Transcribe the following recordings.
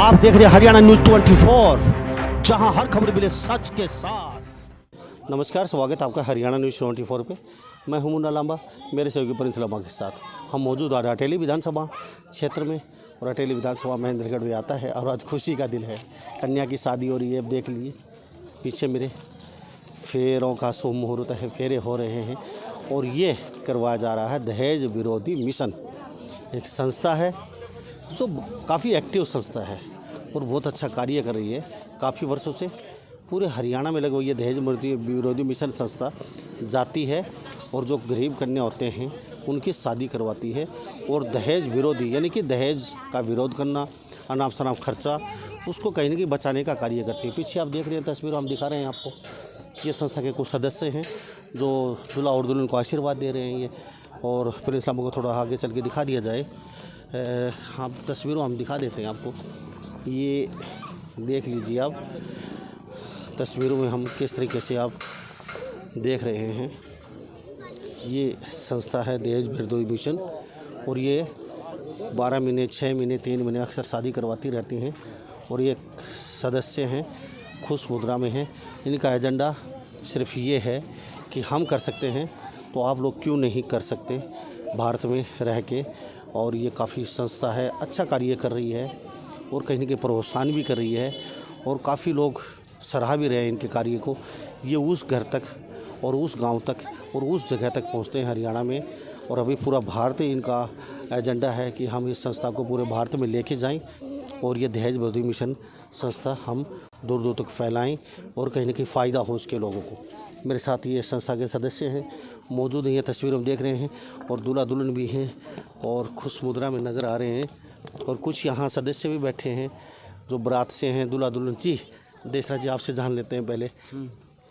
आप देख रहे हैं हरियाणा न्यूज़ 24, जहां हर खबर मिले सच के साथ। नमस्कार, स्वागत है आपका हरियाणा न्यूज़ 24 पे। मैं हूं मुन्ना लांबा, मेरे सहयोगी प्रिंस लांबा के साथ हम मौजूद आ अटेली विधानसभा क्षेत्र में। और अटेली विधानसभा महेंद्रगढ़ में आता है और आज खुशी का दिन है, कन्या की शादी हो रही है। अब देख लीजिए पीछे मेरे फेरों का शुभ मुहूर्त है, फेरे हो रहे हैं और ये करवाया जा रहा है दहेज विरोधी मिशन। एक संस्था है जो काफ़ी एक्टिव संस्था है और बहुत अच्छा कार्य कर रही है। काफ़ी वर्षों से पूरे हरियाणा में लगभग ये दहेज विरोधी मिशन संस्था जाती है और जो गरीब कन्या होते हैं उनकी शादी करवाती है। और दहेज विरोधी यानी कि दहेज का विरोध करना, अनाप शनाप खर्चा, उसको कहीं ना कहीं बचाने का कार्य करती है। पीछे आप देख रहे हैं तस्वीर हम दिखा रहे हैं आपको, ये संस्था के कुछ सदस्य हैं जो दूल्हा और दुल्हन को आशीर्वाद दे रहे हैं। ये और फिर इस्लाम को थोड़ा आगे चल के दिखा दिया जाए। हाँ, तस्वीरों हम दिखा देते हैं आपको। ये देख लीजिए आप तस्वीरों में हम किस तरीके से आप देख रहे हैं। ये संस्था है दहेज विरोधी मिशन और ये 12 महीने, 6 महीने, 3 महीने अक्सर शादी करवाती रहती हैं। और ये सदस्य हैं, खुश मुद्रा में हैं। इनका एजेंडा सिर्फ ये है कि हम कर सकते हैं तो आप लोग क्यों नहीं कर सकते भारत में रह के। और ये काफ़ी संस्था है, अच्छा कार्य कर रही है और कहीं ना कहीं प्रोत्साहन भी कर रही है और काफ़ी लोग सराह भी रहे हैं इनके कार्य को। ये उस घर तक और उस गांव तक और उस जगह तक पहुंचते हैं हरियाणा में। और अभी पूरा भारत इनका एजेंडा है कि हम इस संस्था को पूरे भारत में लेके जाएं और ये दहेज विरोधी मिशन संस्था हम दूर दूर तक फैलाएं और कहीं ना कहीं फ़ायदा हो उसके लोगों को। मेरे साथ ये संस्था के सदस्य हैं मौजूद हैं, ये तस्वीर हम देख रहे हैं और दूल्हा दुल्हन भी हैं और खुश मुद्रा में नज़र आ रहे हैं। और कुछ यहाँ सदस्य भी बैठे हैं जो बारात से हैं, दूल्हा दुल्हन। जी देसरा जी, आपसे जान लेते हैं पहले।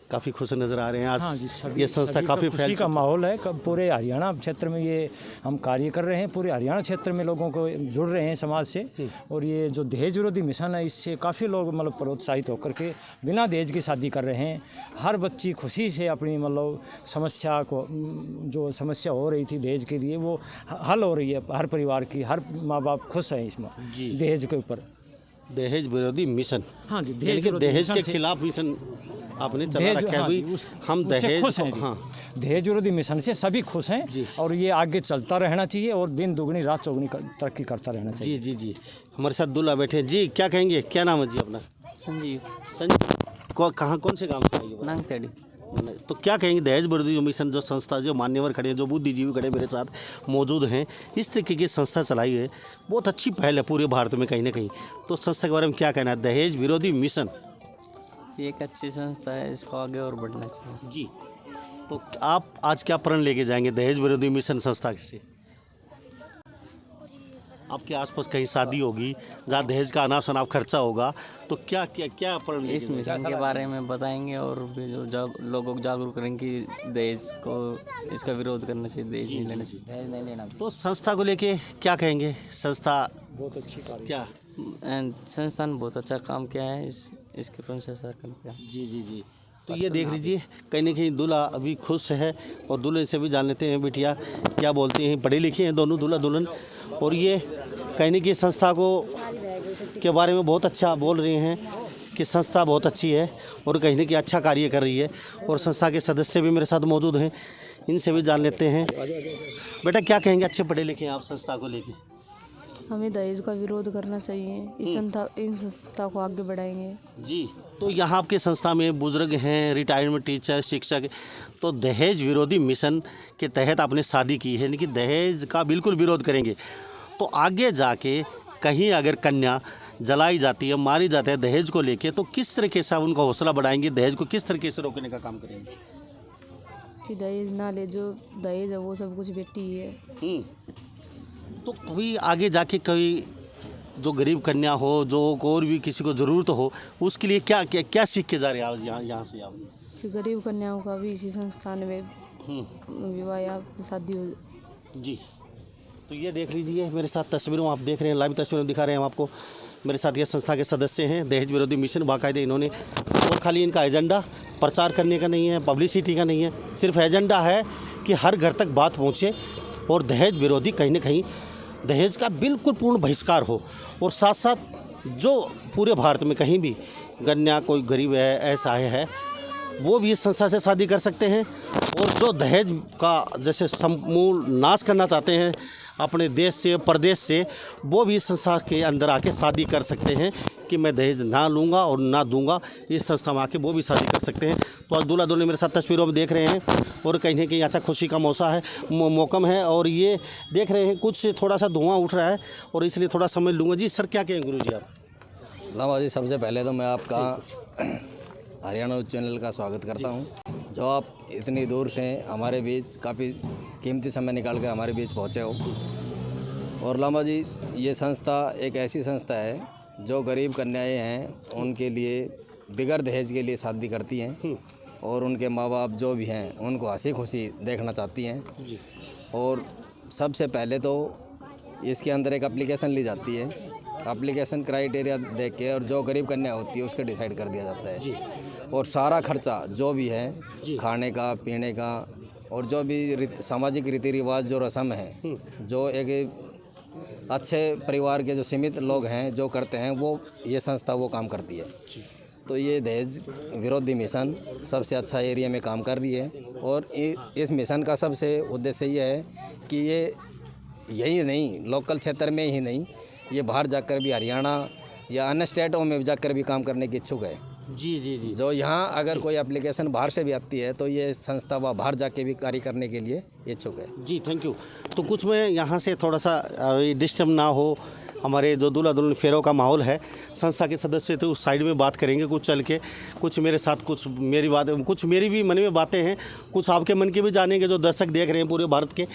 काफ़ी खुश नज़र आ रहे हैं आज। हाँ जी, ये संस्था काफ़ी खुशी का माहौल है। पूरे हरियाणा क्षेत्र में ये हम कार्य कर रहे हैं। पूरे हरियाणा क्षेत्र में लोगों को जुड़ रहे हैं समाज से। और ये जो दहेज विरोधी मिशन है, इससे काफ़ी लोग मतलब प्रोत्साहित होकर के बिना दहेज की शादी कर रहे हैं। हर बच्ची खुशी से अपनी मतलब समस्या को, जो समस्या हो रही थी दहेज के लिए, वो हल हो रही है। हर परिवार की, हर माँ बाप खुश हैं इसमें दहेज के ऊपर। दहेज विरोधी मिशन, हाँ जी, दहेज के खिलाफ मिशन आपने चला रखा है। अभी हम दहेज खुश हैं। हाँ, दहेज विरोधी मिशन से सभी खुश हैं और ये आगे चलता रहना चाहिए और दिन दुगनी रात चौगुनी तरक्की करता रहना चाहिए। जी जी जी, हमारे साथ दूल्हा बैठे हैं। जी क्या कहेंगे, क्या नाम है जी अपना? संजीव। संजीव कहाँ, कौन से गांव से आइए? नांगतेड़ी। तो क्या कहेंगे दहेज विरोधी मिशन जो संस्था, जो मान्यवर खड़े हैं, जो बुद्धिजीवी खड़े मेरे साथ मौजूद हैं, इस तरीके की संस्था चलाई है, बहुत अच्छी पहल है पूरे भारत में कहीं ना कहीं। तो संस्था के बारे में क्या कहना है? दहेज विरोधी मिशन एक अच्छी संस्था है, इसको आगे और बढ़ना चाहिए। जी, तो आप आज क्या प्रण लेके जाएंगे दहेज विरोधी मिशन संस्था से? आपके आसपास कहीं शादी होगी जहाँ दहेज का अनाप शनाप खर्चा होगा, तो क्या क्या क्या प्रण लेके इस मिशन के बारे में बताएंगे और जो लोगों को जागरूक करेंगे कि दहेज को, इसका विरोध करना चाहिए, दहेज नहीं लेना चाहिए, दहेज नहीं लेना। तो संस्था को लेके क्या कहेंगे? संस्था बहुत अच्छी कार्य क्या संस्था ने बहुत अच्छा काम किया है, इसके प्रशंसा करते हैं। जी जी जी। तो ये देख लीजिए कहीं ना कहीं दूल्हा अभी खुश है और दूल्हे से भी जान लेते हैं बिटिया क्या बोलती हैं। पढ़े लिखे हैं दोनों दूल्हा दुल्हन और ये कहीं ना कहीं संस्था को के बारे में बहुत अच्छा बोल रहे हैं कि संस्था बहुत अच्छी है और कहीं ना कहीं अच्छा कार्य कर रही है। और संस्था के सदस्य भी मेरे साथ मौजूद हैं, इनसे भी जान लेते हैं। बेटा क्या कहेंगे, अच्छे पढ़े लिखे हैं आप, संस्था को लेके? हमें दहेज का विरोध करना चाहिए। इन संस्था को आगे बढ़ाएंगे। जी, तो यहाँ आपके संस्था में बुजुर्ग हैं, रिटायरमेंट टीचर, शिक्षक, तो दहेज विरोधी मिशन के तहत आपने शादी की है, लेकिन दहेज का बिल्कुल विरोध करेंगे। तो आगे जाके कहीं अगर कन्या जलाई जाती है, मारी जाती है दहेज को लेके, तो किस तरीके से उनका हौसला बढ़ाएंगे? दहेज को किस तरीके से रोकने का काम करेंगे कि दहेज ना ले, जो दहेज है वो सब कुछ बेटी ही है। तो कभी आगे जाके कोई जो गरीब कन्या हो, जो और भी किसी को ज़रूरत हो, उसके लिए क्या क्या क्या सीख के जा रहे हैं आप यहाँ से आप? कि गरीब कन्याओं का भी इसी संस्थान में विवाह या शादी हो। जी, तो ये देख लीजिए मेरे साथ तस्वीरों आप देख रहे हैं, लाइव तस्वीरें दिखा रहे हैं हम आपको। मेरे साथ ये संस्था के सदस्य हैं, दहेज विरोधी मिशन बाकायदे इन्होंने। और खाली इनका एजेंडा प्रचार करने का नहीं है, पब्लिसिटी का नहीं है, सिर्फ एजेंडा है कि हर घर तक बात पहुँचे और दहेज विरोधी कहीं ना कहीं दहेज का बिल्कुल पूर्ण बहिष्कार हो। और साथ साथ जो पूरे भारत में कहीं भी कन्या कोई गरीब है, ऐसा है, वो भी इस संस्था से शादी कर सकते हैं। और जो दहेज का जैसे समूल नाश करना चाहते हैं अपने देश से, प्रदेश से, वो भी इस संस्था के अंदर आके शादी कर सकते हैं कि मैं दहेज ना लूँगा और ना दूंगा। इस संस्था में आके वो भी शादी कर सकते हैं। तो आज दूल्हा दुल्हन मेरे साथ तस्वीरों में देख रहे हैं और कहीं ना कहीं अच्छा खुशी का मौसम है और ये देख रहे हैं कुछ थोड़ा सा धुआं उठ रहा है और इसलिए थोड़ा समय लूँगा। जी सर, क्या कहें गुरु जी आप? लामा जी, सबसे पहले तो मैं आपका हरियाणा न्यूज़ चैनल का स्वागत करता हूं, जो आप इतनी दूर से हमारे बीच काफ़ी कीमती समय निकाल कर हमारे बीच पहुंचे हो। और लामा जी, ये संस्था एक ऐसी संस्था है जो गरीब कन्याएं हैं उनके लिए बिगैर दहेज के लिए शादी करती हैं और उनके माँ बाप जो भी हैं उनको हंसी खुशी देखना चाहती हैं। और सबसे पहले तो इसके अंदर एक एप्लीकेशन ली जाती है। एप्लीकेशन क्राइटेरिया देख के और जो गरीब कन्या होती है उसका डिसाइड कर दिया जाता है। और सारा खर्चा जो भी है, खाने का, पीने का और जो भी सामाजिक रीति रिवाज जो रस्म है, जो एक अच्छे परिवार के जो सीमित लोग हैं जो करते हैं, वो ये संस्था वो काम करती है। तो ये दहेज विरोधी मिशन सबसे अच्छा एरिया में काम कर रही है। और इस मिशन का सबसे उद्देश्य ये है कि ये यही नहीं, लोकल क्षेत्र में ही नहीं, ये बाहर जाकर भी, हरियाणा या अन्य स्टेटों में जाकर भी काम करने की इच्छुक है। जी जी जी। जो यहाँ अगर कोई एप्लीकेशन बाहर से भी आती है तो ये संस्था वह बाहर जाके भी कार्य करने के लिए इच्छुक है। जी, थैंक यू। तो कुछ मैं यहाँ से थोड़ा सा डिस्टर्ब ना हो, हमारे जो दूल्हा दुल्हन फेरों का माहौल है, संस्था के सदस्य तो उस साइड में बात करेंगे कुछ चल के, कुछ मेरे साथ, कुछ मेरी बात, कुछ मेरी भी मन में बातें हैं, कुछ आपके मन के भी जानेंगे जो दर्शक देख रहे हैं पूरे भारत के।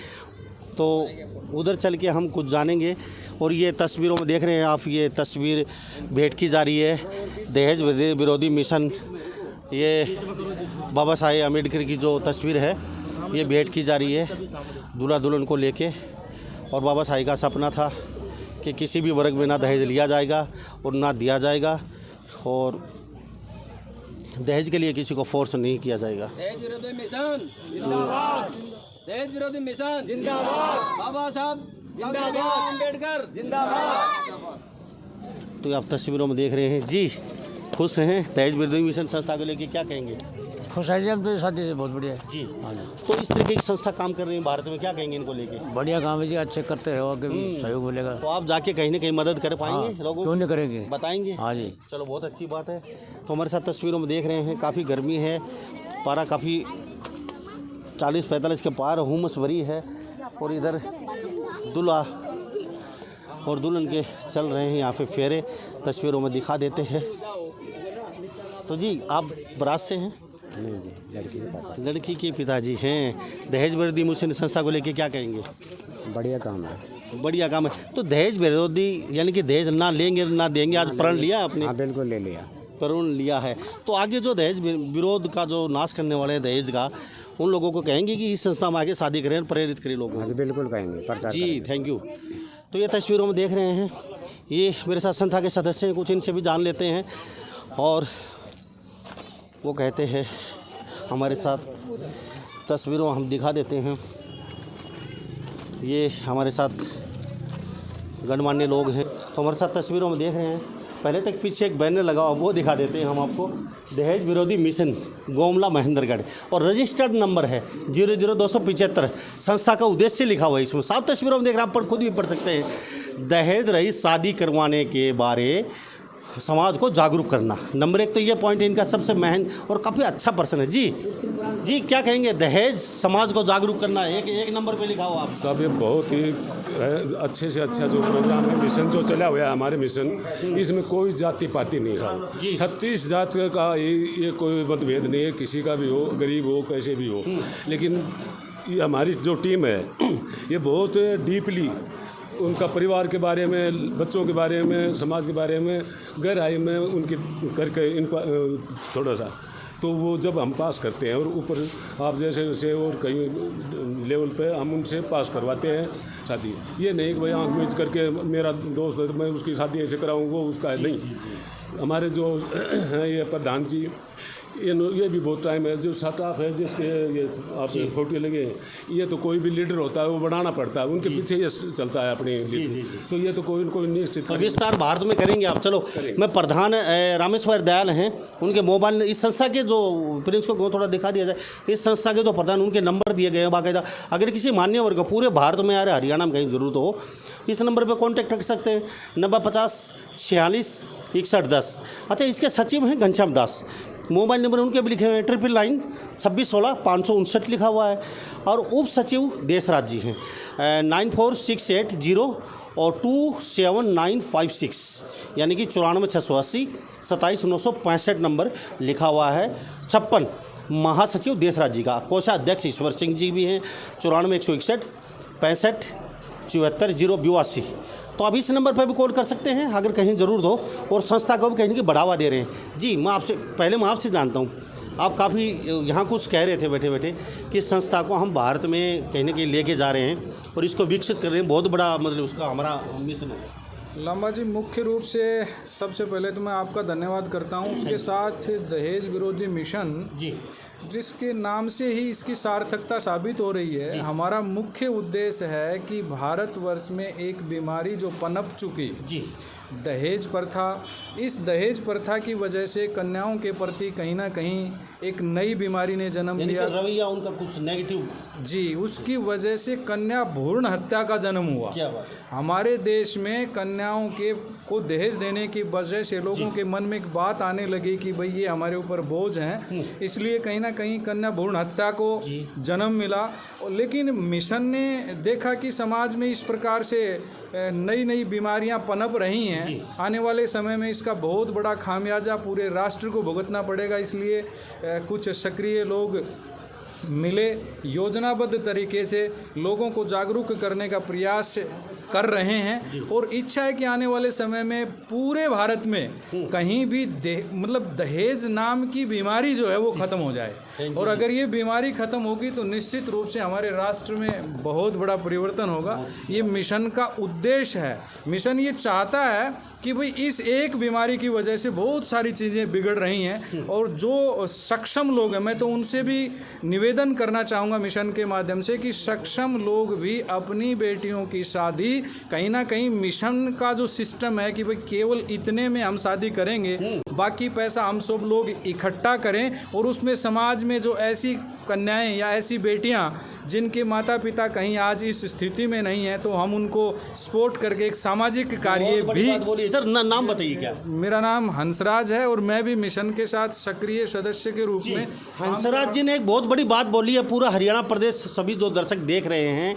तो उधर चल के हम कुछ जानेंगे। और ये तस्वीरों में देख रहे हैं आप, ये तस्वीर भेंट की जा रही है दहेज विरोधी मिशन, ये बाबा साहेब अम्बेडकर की जो तस्वीर है ये भेंट की जा रही है दूल्हा दुल्हन को लेके। और बाबा साहेब का सपना था कि किसी भी वर्ग में ना दहेज लिया जाएगा और ना दिया जाएगा और दहेज के लिए किसी को फोर्स नहीं किया जाएगा। दहेज विरोधी मिशन जिंदाबाद, दहेज विरोधी मिशन जिंदाबाद, बाबा साहब जिंदाबाद, अम्बेडकर जिंदाबाद। तो आप तस्वीरों में देख रहे हैं जी, खुश हैं दहेज विरोधी मिशन संस्था को लेके, क्या कहेंगे? खुश है जी, हम तो शादी से बहुत बढ़िया है जी। तो इस तरीके की संस्था काम कर रही है भारत में, क्या कहेंगे इनको लेके? बढ़िया काम है जी, अच्छे करते रहो, आगे भी सहयोग मिलेगा। तो आप जाके कहीं ना कहीं मदद कर पाएंगे लोगों क्यों नहीं करेंगे? बताएंगे? हाँ जी। चलो, बहुत अच्छी बात है। तो हमारे साथ तस्वीरों में देख रहे हैं काफ़ी गर्मी है, पारा काफ़ी 40-45 के पार, हुमस भरी है। और इधर दूल्हा और दुल्हन के चल रहे हैं यहाँ पे फेरे, तस्वीरों में दिखा देते हैं। तो जी, आप बारात से हैं? नहीं जी, लड़की के पिताजी हैं। दहेज विरोधी मिशन संस्था को लेके क्या कहेंगे? बढ़िया काम है। बढ़िया काम है। तो दहेज विरोधी यानी कि दहेज ना लेंगे ना देंगे, आज प्रण लिया आपने? हाँ बिल्कुल ले लिया। प्रण लिया है। तो आगे जो दहेज विरोध का जो नाश करने वाले हैं दहेज का, उन लोगों को कहेंगे कि इस संस्था में आगे शादी करें, प्रेरित करें लोगों हाँ को? जी बिल्कुल कहेंगे, प्रचार जी, करेंगे। Thank you. तो ये तस्वीरों में देख रहे हैं, ये मेरे साथ संस्था के सदस्य हैं, कुछ इनसे भी जान लेते हैं। और वो कहते हैं, हमारे साथ तस्वीरों हम दिखा देते हैं। ये हमारे साथ गणमान्य लोग हैं, तो हमारे साथ तस्वीरों में देख रहे हैं। पहले तक पीछे एक बैनर लगा हुआ, वो दिखा देते हैं हम आपको। दहेज विरोधी मिशन गोमला महेंद्रगढ़, और रजिस्टर्ड नंबर है 00275। संस्था का उद्देश्य लिखा हुआ है इसमें, साफ तस्वीरों में देख रहे हैं, आप खुद भी पढ़ सकते हैं। दहेज रहित शादी करवाने के बारे समाज को जागरूक करना, नंबर 1 तो ये पॉइंट है इनका सबसे महंग और काफ़ी अच्छा पर्सन है। जी जी, क्या कहेंगे? दहेज समाज को जागरूक करना एक नंबर पे लिखा हुआ आप। सब ये बहुत ही अच्छे से अच्छा जो प्रोग्राम है, मिशन जो चला हुआ है हमारे मिशन, इसमें कोई जाति पाति नहीं रहा। 36 जात का ये कोई मतभेद नहीं है, किसी का भी हो, गरीब हो, कैसे भी हो। लेकिन ये हमारी जो टीम है ये बहुत डीपली उनका परिवार के बारे में, बच्चों के बारे में, समाज के बारे में गहराई में उनकी करके इनको थोड़ा सा, तो वो जब हम पास करते हैं और ऊपर आप जैसे जैसे और कहीं लेवल पे हम उनसे पास करवाते हैं शादी। ये नहीं कि भाई आँख मीच करके मेरा दोस्त है मैं उसकी शादी ऐसे कराऊँ, वो उसका है नहीं। हमारे जो हैं ये प्रधान जी, ये भी बहुत टाइम है। जो स्टाफ है जिसके ये आप फोटो लगे हैं, ये तो कोई भी लीडर होता है वो बनाना पड़ता है, उनके पीछे ये चलता है अपनी। तो ये तो कोई कोई निश्चित विस्तार भारत में करेंगे आप। चलो मैं प्रधान रामेश्वर दयाल हैं, उनके मोबाइल, इस संस्था के जो प्रिंस को थोड़ा दिखा दिया जाए, इस संस्था के जो प्रधान, उनके नंबर दिए गए हैं बाकायदा। अगर किसी मान्य वर्ग को पूरे भारत में या हरियाणा में कहीं जरूरत हो, इस नंबर पे कांटेक्ट कर सकते हैं 9050 46 61 10। अच्छा, इसके सचिव हैं घनश्याम दास, मोबाइल नंबर उनके भी लिखे हुए हैं 999 26 16 559 लिखा हुआ है। और उप सचिव देशराज जी हैं 94680 और 27956, यानी कि 94 680 27 965 नंबर लिखा हुआ है। 56 महासचिव देशराज जी का। कोषाध्यक्ष ईश्वर सिंह जी भी हैं 94 161 65 74 082। तो आप इस नंबर पर भी कॉल कर सकते हैं अगर कहीं ज़रूरत हो, और संस्था को भी कहीं ना कहीं बढ़ावा दे रहे हैं। जी, मैं आपसे जानता हूँ, आप काफ़ी यहाँ कुछ कह रहे थे बैठे बैठे कि संस्था को हम भारत में कहीं ना कहीं लेके जा रहे हैं और इसको विकसित कर रहे हैं, बहुत बड़ा मतलब उसका हमारा मिशन है। लांबा जी, मुख्य रूप से सबसे पहले तो मैं आपका धन्यवाद करता हूँ। उसके साथ दहेज विरोधी मिशन जी, जिसके नाम से ही इसकी सार्थकता साबित हो रही है। हमारा मुख्य उद्देश्य है कि भारतवर्ष में एक बीमारी जो पनप चुकी जी, दहेज प्रथा, इस दहेज प्रथा की वजह से कन्याओं के प्रति कहीं ना कहीं एक नई बीमारी ने जन्म लिया। रवैया उनका कुछ नेगेटिव, जी, उसकी वजह से कन्या भ्रूण हत्या का जन्म हुआ। क्या बात। हमारे देश में कन्याओं को दहेज देने की वजह से लोगों के मन में एक बात आने लगी कि भाई ये हमारे ऊपर बोझ हैं, इसलिए कहीं ना कहीं कन्या भ्रूण हत्या को जन्म मिला। लेकिन मिशन ने देखा कि समाज में इस प्रकार से नई नई बीमारियां पनप रही हैं, आने वाले समय में इसका बहुत बड़ा खामियाजा पूरे राष्ट्र को भुगतना पड़ेगा। इसलिए कुछ सक्रिय लोग मिले, योजनाबद्ध तरीके से लोगों को जागरूक करने का प्रयास कर रहे हैं, और इच्छा है कि आने वाले समय में पूरे भारत में कहीं भी मतलब दहेज नाम की बीमारी जो है वो ख़त्म हो जाए। और अगर ये बीमारी ख़त्म होगी तो निश्चित रूप से हमारे राष्ट्र में बहुत बड़ा परिवर्तन होगा। ये मिशन का उद्देश्य है। मिशन ये चाहता है कि भाई इस एक बीमारी की वजह से बहुत सारी चीज़ें बिगड़ रही हैं, और जो सक्षम लोग हैं, मैं तो उनसे भी निवेदन करना चाहूँगा मिशन के माध्यम से कि सक्षम लोग भी अपनी बेटियों की शादी कहीं ना कहीं, मिशन का जो सिस्टम है कि भाई केवल इतने में हम शादी करेंगे, बाकी पैसा हम सब लोग इकट्ठा करें, और उसमें समाज में जो ऐसी कन्याएं या ऐसी बेटियां जिनके माता पिता कहीं आज इस स्थिति में नहीं है, तो हम उनको सपोर्ट करके एक सामाजिक कार्य भी। सर नाम बताइए क्या? मेरा नाम हंसराज है और मैं भी मिशन के साथ सक्रिय सदस्य के रूप में। हंसराज जी ने एक बहुत बड़ी बात बोली है, पूरा हरियाणा प्रदेश सभी जो दर्शक देख रहे हैं,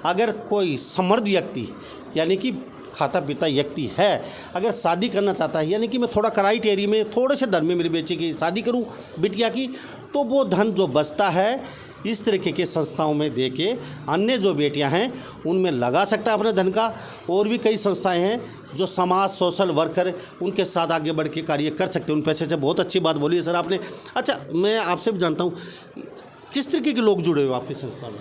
अगर कोई समर्थ व्यक्ति यानी कि खाता पीता व्यक्ति है, अगर शादी करना चाहता है, यानी कि मैं थोड़ा क्राइटेरिया में थोड़े से धन में मेरी बेटी की शादी करूं, बिटिया की, तो वो धन जो बचता है इस तरीके के संस्थाओं में दे के अन्य जो बेटियां हैं उनमें लगा सकता है अपने धन का। और भी कई संस्थाएं हैं जो समाज सोशल वर्कर उनके साथ आगे बढ़ के कार्य कर सकते हैं उन पैसे से। बहुत अच्छी बात बोली है सर आपने। अच्छा, मैं आपसे भी जानता हूँ किस तरीके के लोग जुड़े हुए आपकी संस्था में?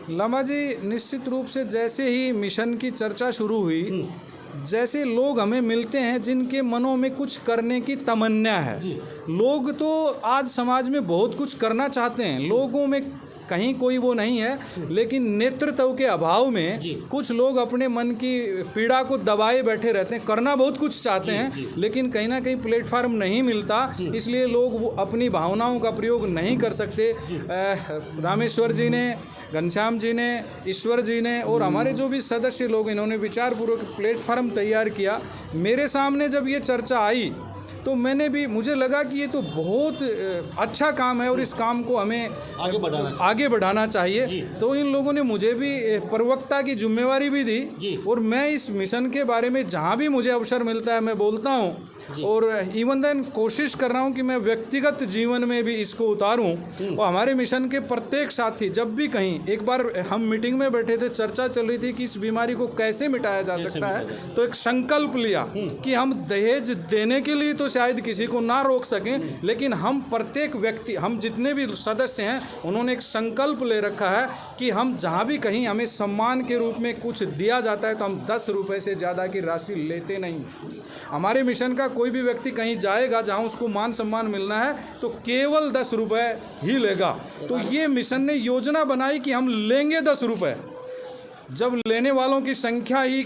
लामा जी, निश्चित रूप से जैसे ही मिशन की चर्चा शुरू हुई, जैसे लोग हमें मिलते हैं जिनके मनों में कुछ करने की तमन्ना है। लोग तो आज समाज में बहुत कुछ करना चाहते हैं, लोगों में कहीं कोई वो नहीं है, लेकिन नेतृत्व के अभाव में कुछ लोग अपने मन की पीड़ा को दबाए बैठे रहते हैं। करना बहुत कुछ चाहते हैं, लेकिन कहीं ना कहीं प्लेटफार्म नहीं मिलता, इसलिए लोग वो अपनी भावनाओं का प्रयोग नहीं कर सकते। रामेश्वर जी ने, घनश्याम जी ने, ईश्वर जी ने और हमारे जो भी सदस्य लोग, इन्होंने विचारपूर्वक प्लेटफार्म तैयार किया। मेरे सामने जब ये चर्चा आई तो मुझे लगा कि ये तो बहुत अच्छा काम है और इस काम को हमें आगे बढ़ाना चाहिए। तो इन लोगों ने मुझे भी प्रवक्ता की जिम्मेवारी भी दी, और मैं इस मिशन के बारे में जहाँ भी मुझे अवसर मिलता है मैं बोलता हूँ, और इवन देन कोशिश कर रहा हूँ कि मैं व्यक्तिगत जीवन में भी इसको उतारूँ। और हमारे मिशन के प्रत्येक साथी, जब भी कहीं, एक बार हम मीटिंग में बैठे थे, चर्चा चल रही थी कि इस बीमारी को कैसे मिटाया जा सकता है, तो एक संकल्प लिया कि हम दहेज देने के लिए तो तो शायद किसी को ना रोक सकें, लेकिन हम प्रत्येक व्यक्ति, हम जितने भी सदस्य हैं, उन्होंने एक संकल्प ले रखा है कि हम जहाँ भी कहीं हमें सम्मान के रूप में कुछ दिया जाता है तो हम 10 रुपये से ज़्यादा की राशि लेते नहीं। हमारे मिशन का कोई भी व्यक्ति कहीं जाएगा जहाँ उसको मान सम्मान मिलना है तो केवल 10 रुपये ही लेगा। तो ये मिशन ने योजना बनाई कि हम लेंगे 10 रुपये। जब लेने वालों की संख्या ही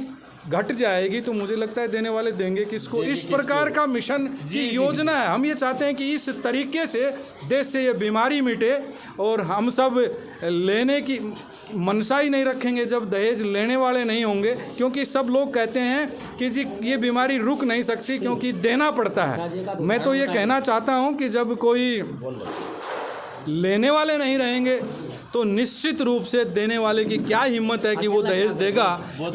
घट जाएगी तो मुझे लगता है देने वाले देंगे किसको। इस प्रकार का मिशन की योजना है। हम ये चाहते हैं कि इस तरीके से देश से ये बीमारी मिटे और हम सब लेने की मनसा ही नहीं रखेंगे जब दहेज लेने वाले नहीं होंगे, क्योंकि सब लोग कहते हैं कि जी ये बीमारी रुक नहीं सकती क्योंकि देना पड़ता है। मैं तो ये कहना चाहता हूँ कि जब कोई लेने वाले नहीं रहेंगे तो निश्चित रूप से देने वाले की क्या हिम्मत है कि वो दहेज देगा।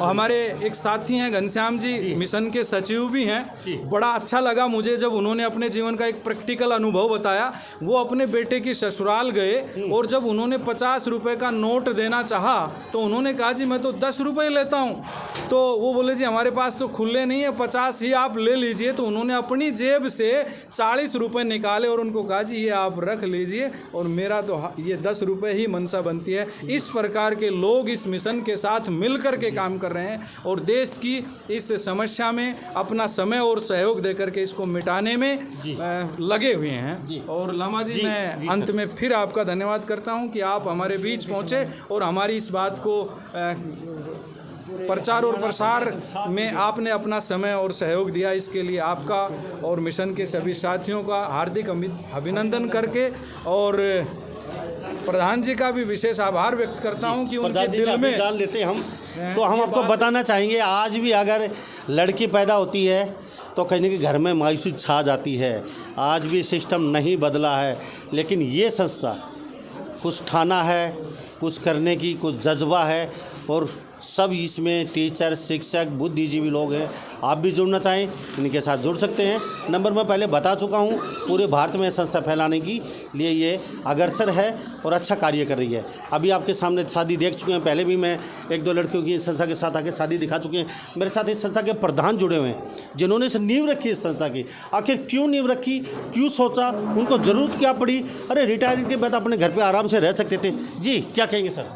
हमारे एक साथी हैं घनश्याम जी, मिशन के सचिव भी हैं। बड़ा अच्छा लगा मुझे जब उन्होंने अपने जीवन का एक प्रैक्टिकल अनुभव बताया। वो अपने बेटे की ससुराल गए और जब उन्होंने 50 रुपये का नोट देना चाहा तो उन्होंने कहा जी मैं तो 10 रुपये लेता हूँ। तो वो बोले जी हमारे पास तो खुले नहीं है, 50 ही आप ले लीजिए। तो उन्होंने अपनी जेब से 40 रुपये निकाले और उनको कहा जी ये आप रख लीजिए और मेरा तो ये 10 रुपये ही मनसा बनती है। इस प्रकार के लोग इस मिशन के साथ मिलकर के काम कर रहे हैं और देश की इस समस्या में अपना समय और सहयोग देकर के इसको मिटाने में लगे हुए हैं। और लामा जी मैं अंत में फिर आपका धन्यवाद करता हूं कि आप हमारे बीच पहुंचे और हमारी इस बात को प्रचार और प्रसार में आपने अपना समय और सहयोग दिया। इसके लिए आपका और मिशन के सभी साथियों का हार्दिक अभिनंदन करके और प्रधान जी का भी विशेष आभार व्यक्त करता हूं कि उनके दिल में जान लेते हम तो हम आपको बताना चाहेंगे आज भी अगर लड़की पैदा होती है तो कहीं ना कहीं घर में मायूसी छा जाती है। आज भी सिस्टम नहीं बदला है, लेकिन ये संस्था कुछ ठाना है, कुछ करने की कुछ जज्बा है और सब इसमें टीचर, शिक्षक, बुद्धिजीवी लोग हैं। आप भी जुड़ना चाहें इनके साथ जुड़ सकते हैं। नंबर मैं पहले बता चुका हूं, पूरे भारत में संस्था फैलाने की लिए ये अग्रसर है और अच्छा कार्य कर रही है। अभी आपके सामने शादी देख चुके हैं, पहले भी मैं 1-2 लड़कियों की संस्था के साथ आके शादी दिखा चुके हैं। मेरे साथ इस संस्था के प्रधान जुड़े हुए हैं जिन्होंने इस नींव रखी इस संस्था की। आखिर क्यों नींव रखी, क्यों सोचा, उनको ज़रूरत क्या पड़ी? अरे रिटायरमेंट के बाद अपने घर पर आराम से रह सकते थे। जी क्या कहेंगे सर?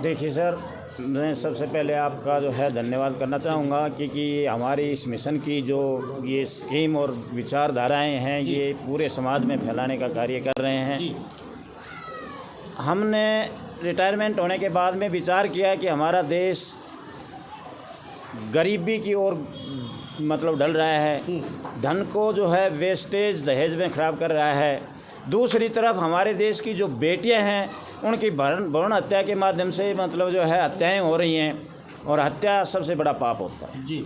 देखिए सर, मैं सबसे पहले आपका जो है धन्यवाद करना चाहूँगा क्योंकि हमारी इस मिशन की जो ये स्कीम और विचारधाराएं हैं ये पूरे समाज में फैलाने का कार्य कर रहे हैं। हमने रिटायरमेंट होने के बाद में विचार किया कि हमारा देश गरीबी की ओर मतलब ढल रहा है, धन को जो है वेस्टेज दहेज में ख़राब कर रहा है। दूसरी तरफ हमारे देश की जो बेटियां हैं उनकी भ्रूण हत्या के माध्यम से मतलब जो है हत्याएं हो रही हैं और हत्या सबसे बड़ा पाप होता है। जी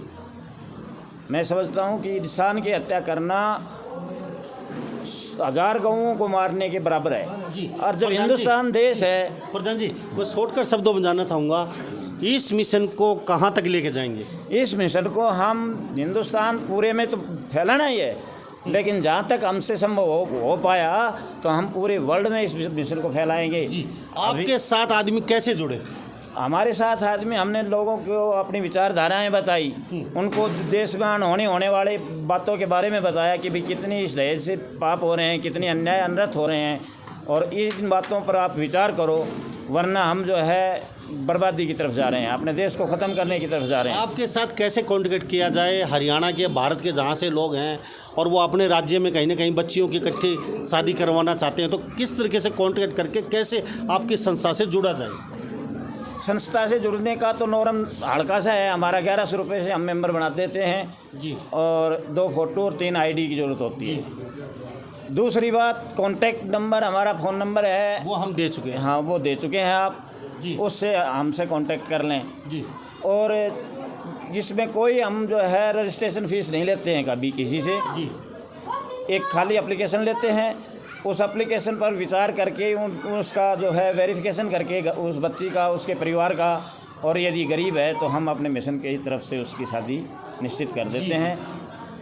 मैं समझता हूं कि इंसान की हत्या करना 1000 गऊओं को मारने के बराबर है। जी। और जब हिंदुस्तान देश है, प्रधान जी मैं शॉर्टकट शब्दों में जानना चाहूँगा इस मिशन को कहाँ तक लेके जाएंगे? इस मिशन को हम हिंदुस्तान पूरे में तो फैलाना ही है, लेकिन जहाँ तक हमसे संभव हो पाया तो हम पूरे वर्ल्ड में इस मिशन को फैलाएंगे। आपके साथ आदमी कैसे जुड़े? हमारे साथ आदमी, हमने लोगों को अपनी विचारधाराएं बताई, उनको देश में होने वाले बातों के बारे में बताया कि भाई कितनी इस दहेज से पाप हो रहे हैं, कितनी अन्याय अनर्थ हो रहे हैं और इन बातों पर आप विचार करो, वरना हम जो है बर्बादी की तरफ जा रहे हैं, अपने देश को ख़त्म करने की तरफ जा रहे हैं। आपके साथ कैसे कॉन्टेक्ट किया जाए? हरियाणा के, भारत के जहाँ से लोग हैं और वो अपने राज्य में कहीं ना कहीं बच्चियों की इकट्ठी शादी करवाना चाहते हैं तो किस तरीके से कॉन्टेक्ट करके कैसे आपकी संस्था से जुड़ा जाए? संस्था से जुड़ने का तो नॉर्म हल्का सा है, हमारा 1100 रुपये से हम मेंबर बना देते हैं जी और 2 फ़ोटो और 3 ID की ज़रूरत होती है। दूसरी बात, कॉन्टैक्ट नंबर हमारा फ़ोन नंबर है, वो हम दे चुके हैं। हाँ वो दे चुके हैं आप जी, उससे हमसे कांटेक्ट कर लें जी। और जिसमें कोई हम जो है रजिस्ट्रेशन फ़ीस नहीं लेते हैं कभी किसी से जी। एक खाली एप्लीकेशन लेते हैं, उस एप्लीकेशन पर विचार करके उसका जो है वेरिफिकेशन करके उस बच्ची का, उसके परिवार का, और यदि गरीब है तो हम अपने मिशन की तरफ से उसकी शादी निश्चित कर देते हैं।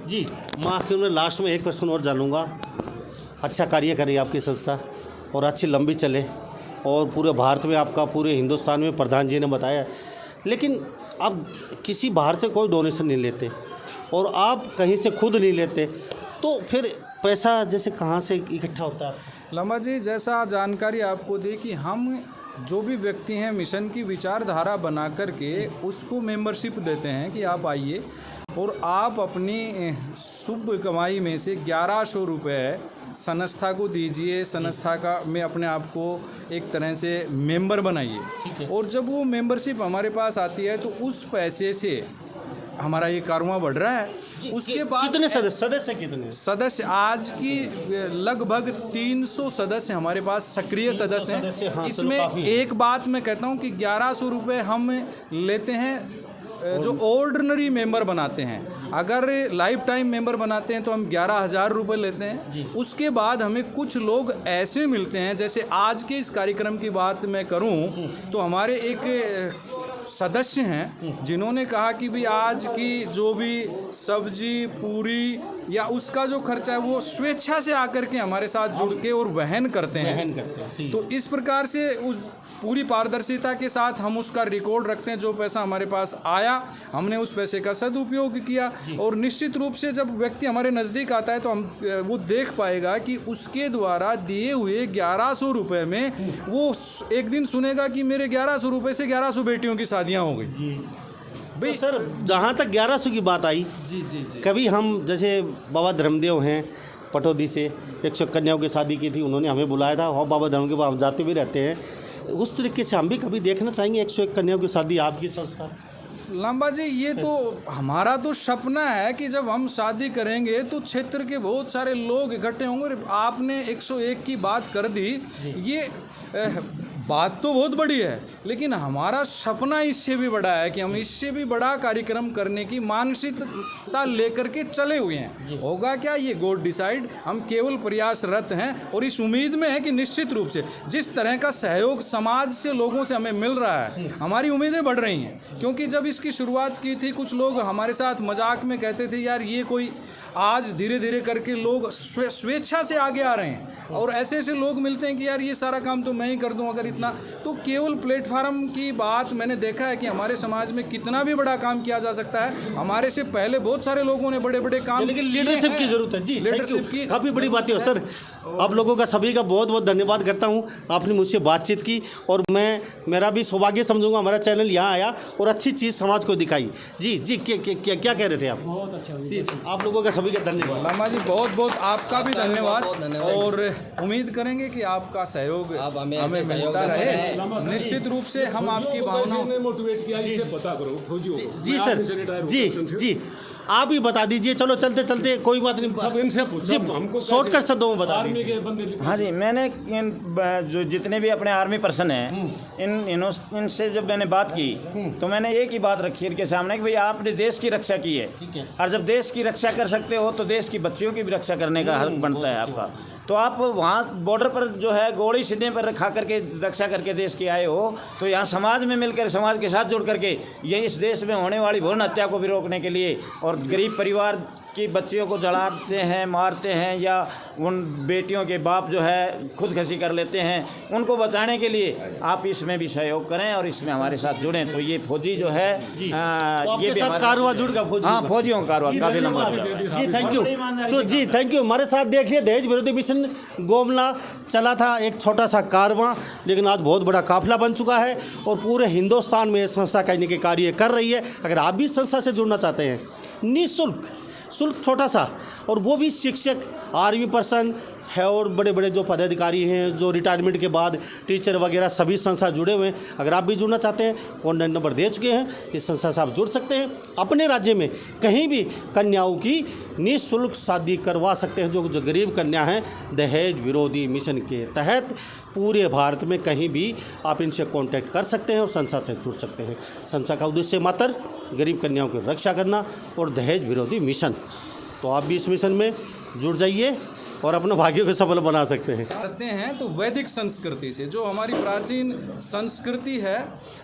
जी मैं आखिर में लास्ट में एक प्रश्न और जानूँगा। अच्छा कार्य कर रही है आपकी संस्था और अच्छी लंबी चले और पूरे भारत में आपका, पूरे हिंदुस्तान में प्रधान जी ने बताया, लेकिन आप किसी बाहर से कोई डोनेशन नहीं लेते और आप कहीं से खुद नहीं लेते तो फिर पैसा जैसे कहाँ से इकट्ठा होता है? लम्बा जी, जैसा जानकारी आपको दी कि हम जो भी व्यक्ति हैं मिशन की विचारधारा बना करके उसको मेंबरशिप देते हैं कि आप आइए और आप अपनी शुभ कमाई में से 1100 रुपये संस्था को दीजिए। संस्था का में अपने आप को एक तरह से मेंबर बनाइए और जब वो मेंबरशिप हमारे पास आती है तो उस पैसे से हमारा ये कारवां बढ़ रहा है। उसके बाद कितने सदस्य कितने? सदस्य आज की लगभग 300 सदस्य हमारे पास सक्रिय सदस्य हैं। हाँ, इसमें एक बात मैं कहता हूँ कि 1100 रुपये हम लेते हैं जो ऑर्डिनरी मेंबर बनाते हैं। अगर लाइफ टाइम मेंबर बनाते हैं तो हम 11,000 रुपये लेते हैं। उसके बाद हमें कुछ लोग ऐसे मिलते हैं, जैसे आज के इस कार्यक्रम की बात मैं करूं तो हमारे एक सदस्य हैं जिन्होंने कहा कि भी आज की जो भी सब्जी पूरी या उसका जो खर्चा है वो स्वेच्छा से आकर के हमारे साथ जुड़ के और वहन करते हैं। तो इस प्रकार से उस पूरी पारदर्शिता के साथ हम उसका रिकॉर्ड रखते हैं। जो पैसा हमारे पास आया हमने उस पैसे का सदुपयोग किया और निश्चित रूप से जब व्यक्ति हमारे नज़दीक आता है तो हम वो देख पाएगा कि उसके द्वारा दिए हुए 1100 रुपये में वो एक दिन सुनेगा कि मेरे 1100 रुपये से 1100 बेटियों की शादियाँ हो गई। तो सर जहाँ तक 1100 की बात आई, जी कभी हम जैसे बाबा धर्मदेव हैं पटौदी से 100 कन्याओं की शादी की थी, उन्होंने हमें बुलाया था और बाबा धर्म के पास हम जाते भी रहते हैं। उस तरीके से हम भी कभी देखना चाहेंगे 101 कन्याओं की शादी आपकी संस्था। लंबा जी, ये तो हमारा तो सपना है कि जब हम शादी करेंगे तो क्षेत्र के बहुत सारे लोग इकट्ठे होंगे। आपने 101 की बात कर दी, ये बात तो बहुत बड़ी है, लेकिन हमारा सपना इससे भी बड़ा है कि हम इससे भी बड़ा कार्यक्रम करने की मानसिकता लेकर के चले हुए हैं। होगा क्या ये गॉड डिसाइड, हम केवल प्रयासरत हैं और इस उम्मीद में है कि निश्चित रूप से जिस तरह का सहयोग समाज से लोगों से हमें मिल रहा है, हमारी उम्मीदें बढ़ रही हैं। क्योंकि जब इसकी शुरुआत की थी कुछ लोग हमारे साथ मजाक में कहते थे यार ये कोई, आज धीरे धीरे करके लोग स्वेच्छा से आगे आ रहे हैं और ऐसे ऐसे लोग मिलते हैं कि यार ये सारा काम तो मैं ही कर दूं अगर इतना। तो केवल प्लेटफार्म की बात मैंने देखा है कि हमारे समाज में कितना भी बड़ा काम किया जा सकता है। हमारे से पहले बहुत सारे लोगों ने बड़े बड़े काम, लेकिन लीडरशिप की जरूरत है। जी, लीडरशिप की काफ़ी बड़ी बात है सर। आप लोगों का सभी का बहुत बहुत धन्यवाद करता हूँ, आपने मुझसे बातचीत की और मैं मेरा भी सौभाग्य समझूंगा हमारा चैनल यहाँ आया और अच्छी चीज़ समाज को दिखाई। जी जी, क्या कह रहे थे आप? बहुत अच्छा जी, आप लोगों का सभी का धन्यवाद। लामा जी बहुत बहुत आपका भी धन्यवाद और उम्मीद करेंगे कि आपका सहयोग हमें मिलता रहे। निश्चित रूप से हम आपकी भावनाओं ने मोटिवेट किया, इसे पता करो, खोजियो। जी सर, जी आप ही बता दीजिए। चलो चलते चलते कोई बात नहीं, सब इनसे पूछो, हमको शॉर्टकट शब्दों में बता दीजिए। हाँ जी, मैंने जो जितने भी अपने आर्मी पर्सन हैं इनसे जब मैंने बात की तो मैंने एक ही बात रखी इनके सामने कि भाई आपने देश की रक्षा की है और जब देश की रक्षा कर सकते हो तो देश की बच्चियों की भी रक्षा करने का हक बनता है आपका। तो आप वहाँ बॉर्डर पर जो है गोली सीधे पर रखा करके रक्षा करके देश के आए हो, तो यहाँ समाज में मिलकर समाज के साथ जुड़ करके ये इस देश में होने वाली भ्रूण हत्या को भी रोकने के लिए और गरीब परिवार की बच्चियों को जलाते हैं, मारते हैं या उन बेटियों के बाप जो है खुदकुशी कर लेते हैं, उनको बचाने के लिए आप इसमें भी सहयोग करें और इसमें हमारे साथ जुड़ें। तो ये फौजी जो है ये भी कारवा जुड़ेगा। हाँ, फौजियों का कारवा काफ़ी लंबा जी, थैंक यू। तो जी थैंक यू। हमारे साथ देख लिया दहेज विरोधी मिशन गोमला चला था एक छोटा सा कारवां, लेकिन आज बहुत बड़ा काफिला बन चुका है और पूरे हिंदुस्तान में संस्था कहने के कार्य कर रही है। अगर आप भी संस्था से जुड़ना चाहते हैं, निःशुल्क शुल्क छोटा सा, और वो भी शिक्षक, आर्मी पर्सन है और बड़े बड़े जो पदाधिकारी हैं, जो रिटायरमेंट के बाद टीचर वगैरह सभी संस्था जुड़े हुए हैं। अगर आप भी जुड़ना चाहते हैं, कॉन्टैक्ट नंबर दे चुके हैं, इस संस्था से आप जुड़ सकते हैं। अपने राज्य में कहीं भी कन्याओं की निःशुल्क शादी करवा सकते हैं। जो गरीब कन्या हैं, दहेज विरोधी मिशन के तहत पूरे भारत में कहीं भी आप इनसे कांटेक्ट कर सकते हैं और संस्था से जुड़ सकते हैं। संस्था का उद्देश्य मात्र गरीब कन्याओं की रक्षा करना और दहेज विरोधी मिशन। तो आप भी इस मिशन में जुड़ जाइए और अपने भाग्य को सफल बना सकते हैं। करते हैं तो वैदिक संस्कृति से, जो हमारी प्राचीन संस्कृति है,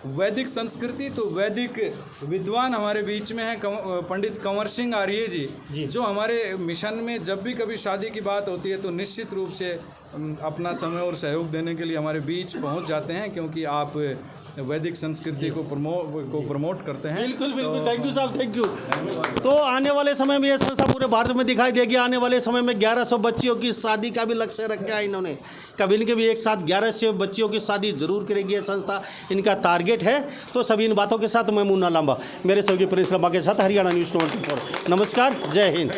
वैदिक संस्कृति, तो वैदिक विद्वान हमारे बीच में हैं पंडित कंवर सिंह आर्य जी, जो हमारे मिशन में जब भी कभी शादी की बात होती है तो निश्चित रूप से अपना समय और सहयोग देने के लिए हमारे बीच पहुंच जाते हैं, क्योंकि आप वैदिक संस्कृति को प्रमोट करते हैं। बिल्कुल बिल्कुल, थैंक यू साहब, थैंक यू। तो आने वाले समय में ये संस्था पूरे भारत में दिखाई देगी। आने वाले समय में 1100 बच्चियों की शादी का भी लक्ष्य रखा है इन्होंने। कभी न कभी एक साथ 1100 बच्चियों की शादी जरूर करेगी ये संस्था, इनका टारगेट है। तो सभी इन बातों के साथ मैं मुन्ना लांबा मेरे सहयोगी प्रिंस लांबा के साथ हरियाणा न्यूज़ 24। नमस्कार, जय हिंद।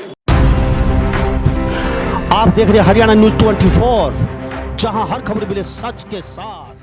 आप देख रहे हैं हरियाणा न्यूज़ 24, जहां हर खबर मिले सच के साथ।